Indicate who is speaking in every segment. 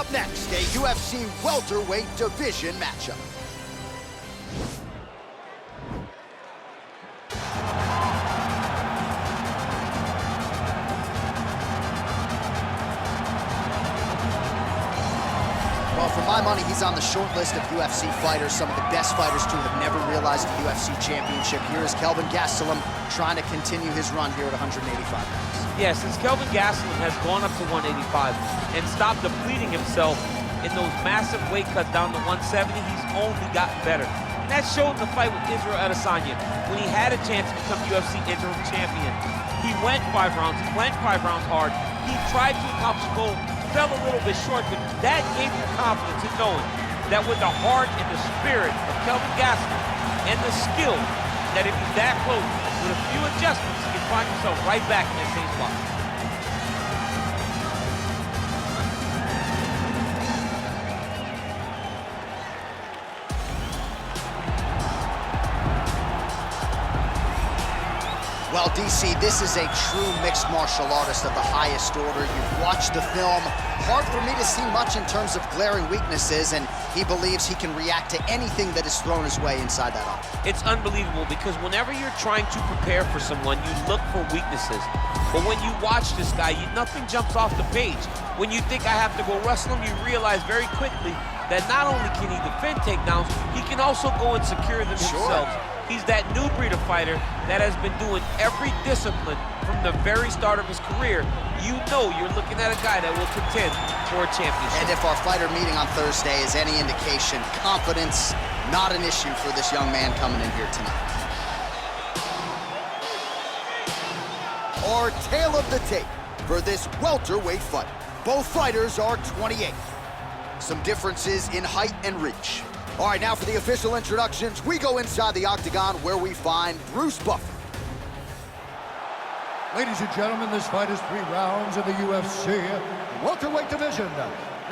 Speaker 1: Up next, a UFC welterweight division matchup. Well, for my money, he's on the short list of UFC fighters, some of the best fighters to have never realized a UFC championship. Here is Kelvin Gastelum trying to continue his run here at 185 pounds.
Speaker 2: Yeah, since Kelvin Gastelum has gone up to 185 and stopped depleting himself in those massive weight cuts down to 170, he's only gotten better. And that showed in the fight with Israel Adesanya when he had a chance to become UFC interim champion. He went 5 rounds, he went 5 rounds hard. He tried to accomplish a goal, fell a little bit short, but that gave him confidence in knowing that with the heart and the spirit of Kelvin Gastelum and the skill, that if he's that close, with a few adjustments, he can find himself right back in that same spot.
Speaker 1: Well, DC, this is a true mixed martial artist of the highest order. You've watched the film. Hard for me to see much in terms of glaring weaknesses, and he believes he can react to anything that is thrown his way inside that octagon.
Speaker 2: It's unbelievable because whenever you're trying to prepare for someone, you look for weaknesses. But when you watch this guy, nothing jumps off the page. When you think I have to go wrestle him, you realize very quickly that not only can he defend takedowns, he can also go and secure them himself. He's that new breed of fighter that has been doing every discipline from the very start of his career. You know you're looking at a guy that will contend for a championship.
Speaker 1: And if our fighter meeting on Thursday is any indication, confidence, not an issue for this young man coming in here tonight. Our tale of the tape for this welterweight fight. Both fighters are 28. Some differences in height and reach. All right, now for the official introductions, we go inside the octagon where we find Bruce Buffer.
Speaker 3: Ladies and gentlemen, this fight is 3 rounds in the UFC welterweight division.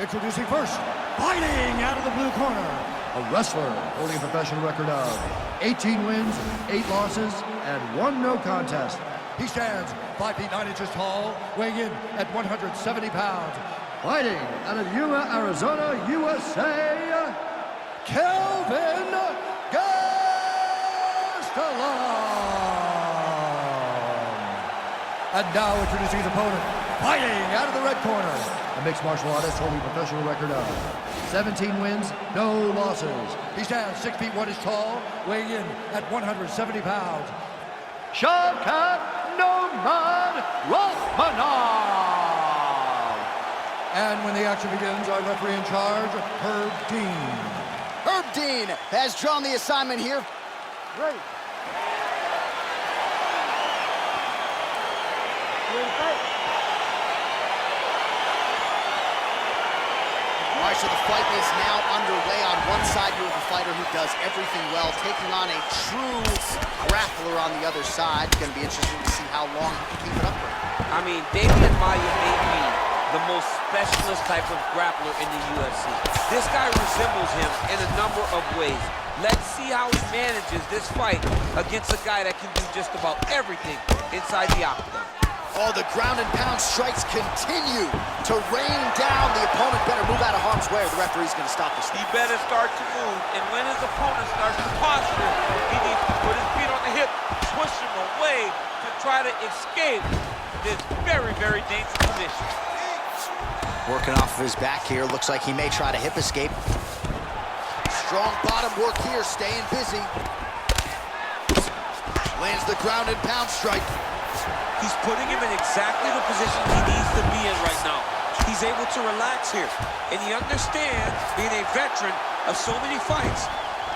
Speaker 3: Introducing first, fighting out of the blue corner, a wrestler holding a professional record of 18 wins, 8 losses, and 1 no contest. He stands 5 feet 9 inches tall, weighing in at 170 pounds. Fighting out of Yuma, Arizona, USA, Kelvin Gastelum. And now introducing his opponent, fighting out of the red corner, a mixed martial artist holding a professional record of 17 wins, no losses. He stands 6 feet 1 inches tall, weighing in at 170 pounds. Shavkat Rakhmonov. And when the action begins, our referee in charge, Herb Dean.
Speaker 1: Herb Dean has drawn the assignment here.
Speaker 3: Ready.
Speaker 1: All right, so the fight is now underway. On one side, you have a fighter who does everything well, taking on a true grappler on the other side. It's going to be interesting to see how long he can keep it up.
Speaker 2: I mean, Damian Maia made me the most specialist type of grappler in the UFC. This guy resembles him in a number of ways. Let's see how he manages this fight against a guy that can do just about everything inside the octagon.
Speaker 1: Oh, the ground and pound strikes continue to rain down. The opponent better move out of harm's way or the referee's going to stop this.
Speaker 2: He better start to move, and when his opponent starts to posture, he needs to put his feet on the hip, push him away to try to escape this very, very dangerous position.
Speaker 1: Working off of his back here. Looks like he may try to hip escape. Strong bottom work here, staying busy. Lands the ground and pound strike.
Speaker 2: He's putting him in exactly the position he needs to be in right now. He's able to relax here. And he understands, being a veteran of so many fights,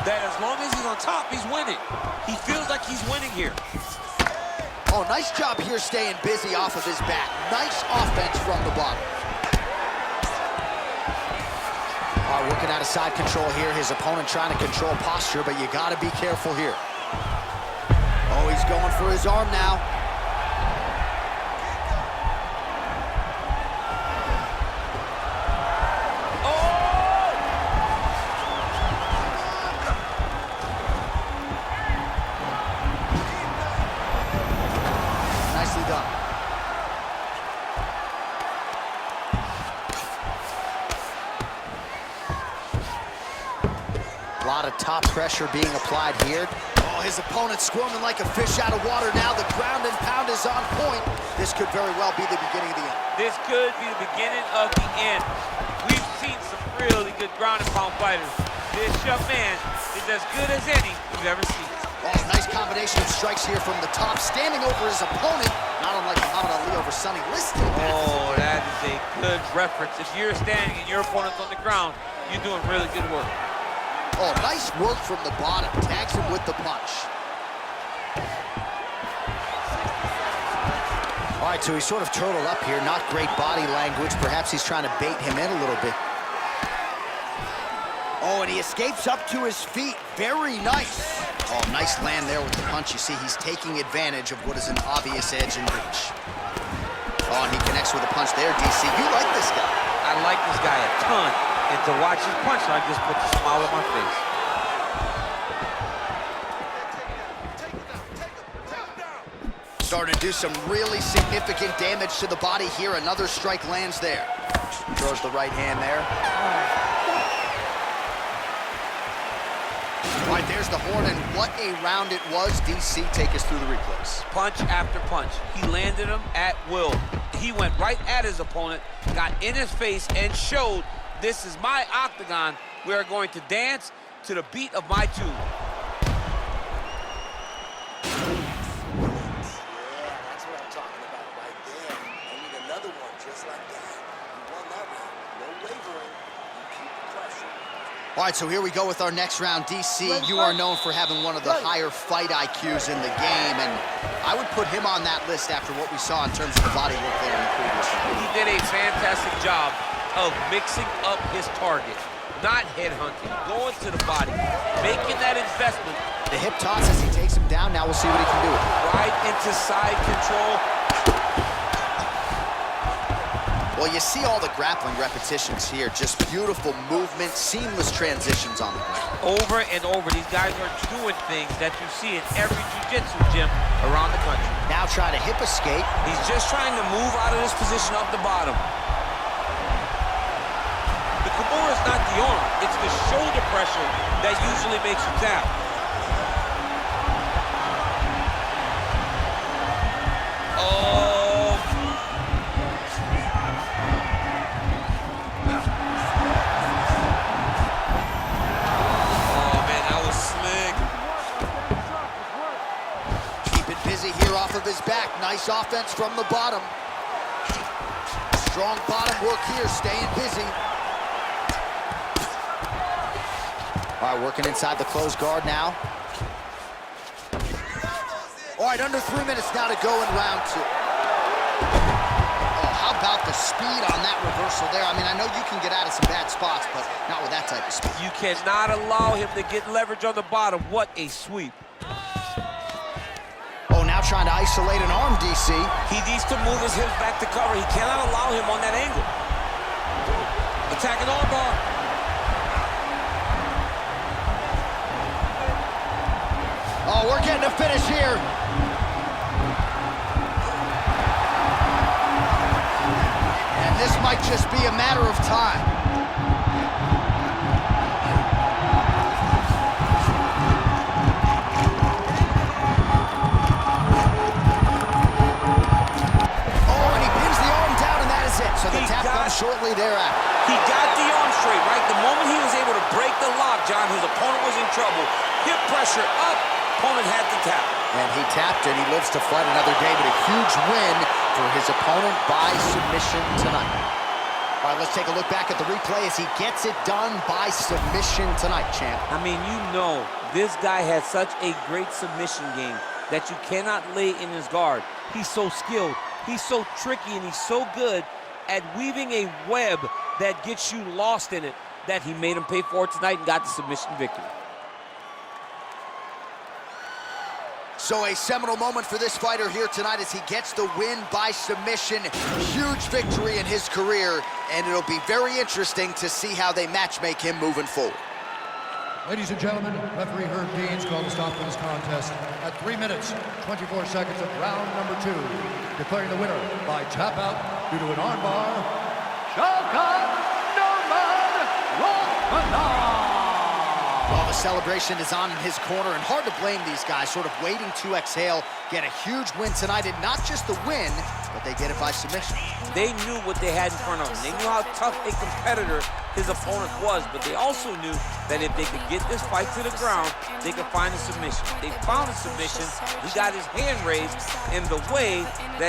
Speaker 2: that as long as he's on top, he's winning. He feels like he's winning here.
Speaker 1: Oh, nice job here staying busy off of his back. Nice offense from the bottom. All right, working out of side control here. His opponent trying to control posture, but you got to be careful here. Oh, he's going for his arm now. Nicely done. lot of top pressure being applied here. Oh, his opponent squirming like a fish out of water now. The ground and pound is on point. This could very well be the beginning of the end.
Speaker 2: This could be the beginning of the end. We've seen some really good ground and pound fighters. This young man is as good as any we've ever seen.
Speaker 1: Oh, nice combination of strikes here from the top, standing over his opponent, not unlike Muhammad Ali over Sonny Liston.
Speaker 2: Oh, that is a good reference. If you're standing and your opponent's on the ground, you're doing really good work.
Speaker 1: Oh, nice work from the bottom. Tags him with the punch. All right, so he's sort of turtled up here. Not great body language. Perhaps he's trying to bait him in a little bit. Oh, and he escapes up to his feet. Very nice. Oh, nice land there with the punch. You see, he's taking advantage of what is an obvious edge in reach. Oh, and he connects with a punch there, DC. You like this guy.
Speaker 2: I like this guy a ton. And to watch his punchline just puts a smile on my face.
Speaker 1: Starting to do some really significant damage to the body here. Another strike lands there. Throws the right hand there. All right, there's the horn, and what a round it was. DC, take us through the replays.
Speaker 2: Punch after punch. He landed him at will. He went right at his opponent, got in his face, and showed, this is my octagon. We are going to dance to the beat of my tune.
Speaker 4: Yeah, that's what I'm talking about right there. I need another one just like that. You won that round. No wavering. You keep the pressure.
Speaker 1: All right, so here we go with our next round. DC, you are known for having one of the higher fight IQs in the game, and I would put him on that list after what we saw in terms of the body work there in the previous round.
Speaker 2: He did a fantastic job of mixing up his target, not headhunting, going to the body, making that investment.
Speaker 1: The hip toss as he takes him down. Now we'll see what he can do.
Speaker 2: Right into side control.
Speaker 1: Well, you see all the grappling repetitions here. Just beautiful movement, seamless transitions on the ground.
Speaker 2: Over and over, these guys are doing things that you see in every jiu-jitsu gym around the country.
Speaker 1: Now try to hip escape.
Speaker 2: He's just trying to move out of this position off the bottom. The Kimura is not the arm, it's the shoulder pressure that usually makes you tap. Oh. Oh, man, that was slick.
Speaker 1: Keep it busy here off of his back. Nice offense from the bottom. Strong bottom work here, staying busy. All right, working inside the closed guard now. All right, under 3 minutes now to go in round two. Oh, how about the speed on that reversal there? I mean, I know you can get out of some bad spots, but not with that type of speed.
Speaker 2: You cannot allow him to get leverage on the bottom. What a sweep.
Speaker 1: Oh, now trying to isolate an arm, DC.
Speaker 2: He needs to move his hips back to cover. He cannot allow him on that angle. Attacking armbar.
Speaker 1: Oh, we're getting a finish here. And this might just be a matter of time. Oh, and he pins the arm down, and that is it. So the tap comes shortly thereafter.
Speaker 2: He got the arm straight, right? The moment he was able to break the lock, John, his opponent was in trouble. Hip pressure up. Opponent had to tap.
Speaker 1: And he tapped, and he lives to fight another day, but a huge win for his opponent by submission tonight. All right, let's take a look back at the replay as he gets it done by submission tonight, champ.
Speaker 2: I mean, you know, this guy has such a great submission game that you cannot lay in his guard. He's so skilled, he's so tricky, and he's so good at weaving a web that gets you lost in it that he made him pay for it tonight and got the submission victory.
Speaker 1: So a seminal moment for this fighter here tonight as he gets the win by submission. Huge victory in his career, and it'll be very interesting to see how they matchmake him moving forward.
Speaker 3: Ladies and gentlemen, referee Herb Dean's called a stop to this contest at 3 minutes, 24 seconds of round number 2, declaring the winner by tap out due to an armbar, Shavkat Rakhmonov.
Speaker 1: Well, the celebration is on in his corner, and hard to blame these guys, sort of waiting to exhale, get a huge win tonight, and not just the win, but they get it by submission.
Speaker 2: They knew what they had in front of them. They knew how tough a competitor his opponent was, but they also knew that if they could get this fight to the ground, they could find a submission. They found a submission. He got his hand raised in the way that